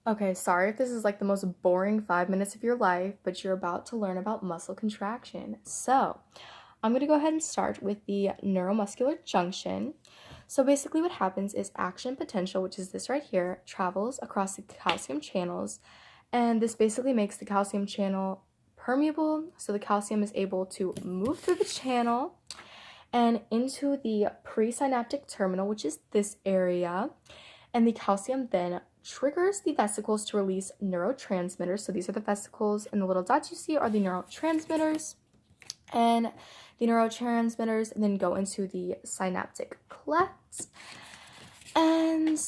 Okay, sorry if this is like the most boring 5 minutes of your life, but you're about to learn about muscle contraction. So, I'm going to go ahead and start with the neuromuscular junction. So, basically, what happens is action potential, which is this right here, travels across the calcium channels, and this basically makes the calcium channel permeable, so the calcium is able to move through the channel and into the presynaptic terminal, which is this area. And the calcium then triggers the vesicles to release neurotransmitters. So these are the vesicles, and the little dots you see are the neurotransmitters. And the neurotransmitters then go into the synaptic clefts. And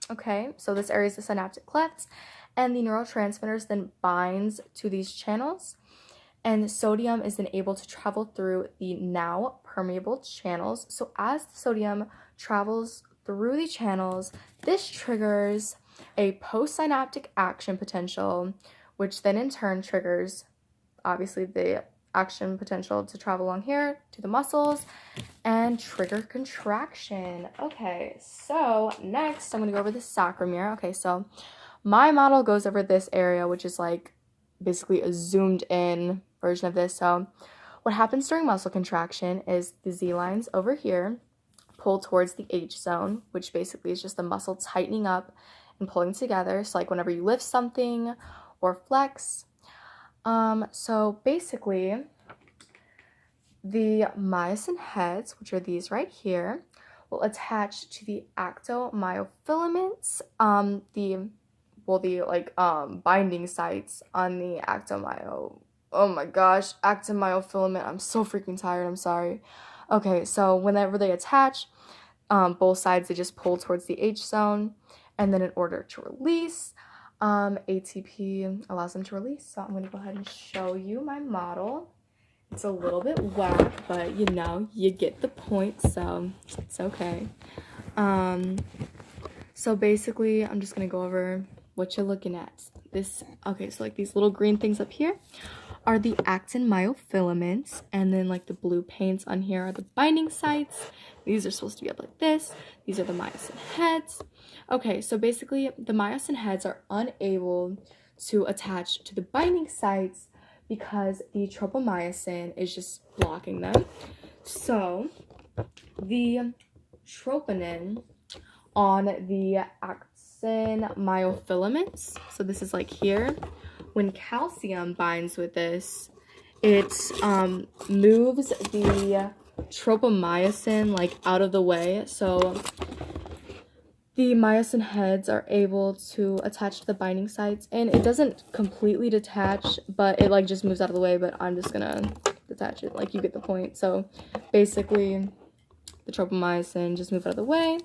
okay, so this area is the synaptic clefts, and the neurotransmitters then binds to these channels. And sodium is then able to travel through the now permeable channels. So as the sodium travels through the channels, this triggers a postsynaptic action potential, which then in turn triggers, obviously, the action potential to travel along here to the muscles and trigger contraction. Okay, so next I'm going to go over the sarcomere. Okay, so my model goes over this area, which is like basically a zoomed in version of this. So what happens during muscle contraction is the Z lines over here pull towards the H zone, which basically is just the muscle tightening up and pulling together. So like whenever you lift something or flex. So basically the myosin heads, which are these right here, will attach to the actomyofilaments, the binding sites on the actomyofilament. I'm so freaking tired, I'm sorry. Okay, so whenever they attach, both sides, they just pull towards the H zone, and then in order to release, ATP allows them to release. So I'm going to go ahead and show you my model. It's a little bit whack, but you know, you get the point, so it's okay. So basically, I'm just going to go over what you're looking at. Okay, so like these little green things up here are the actin myofilaments, and then like the blue paints on here are the binding sites. These are supposed to be up like this. These are the myosin heads. Okay, so basically the myosin heads are unable to attach to the binding sites because the tropomyosin is just blocking them. So the troponin on the actin myofilaments, so this is like here, when calcium binds with this, it moves the tropomyosin like out of the way. So the myosin heads are able to attach to the binding sites, and it doesn't completely detach, but it like just moves out of the way. But I'm just gonna detach it, like you get the point. So basically the tropomyosin just move out of the way,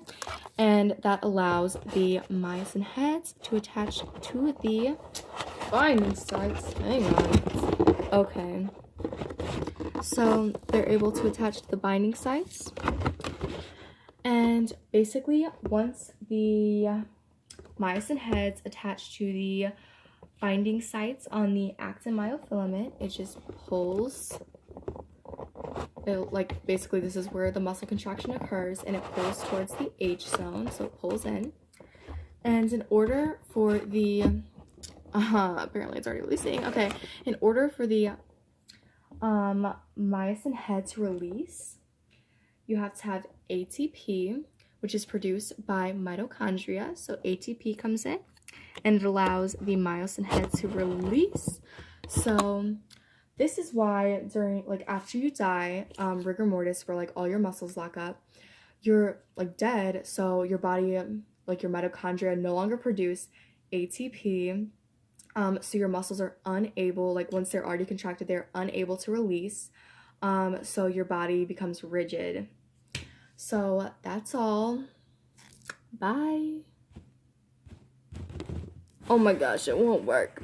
and that allows the myosin heads to attach to the binding sites. Hang on. Okay. So they're able to attach to the binding sites. And basically, once the myosin heads attach to the binding sites on the actin myofilament, it just pulls. Like basically, this is where the muscle contraction occurs, and it pulls towards the H zone, so it pulls in. And in order for the apparently it's already releasing. Okay, in order for the myosin head to release, you have to have ATP, which is produced by mitochondria. So ATP comes in, and it allows the myosin head to release. So this is why during, like, after you die, rigor mortis, where like all your muscles lock up, you're like dead. So your body, like your mitochondria, no longer produce ATP. So your muscles are unable, like once they're already contracted, they're unable to release. So your body becomes rigid. So that's all. Bye. Oh my gosh, it won't work.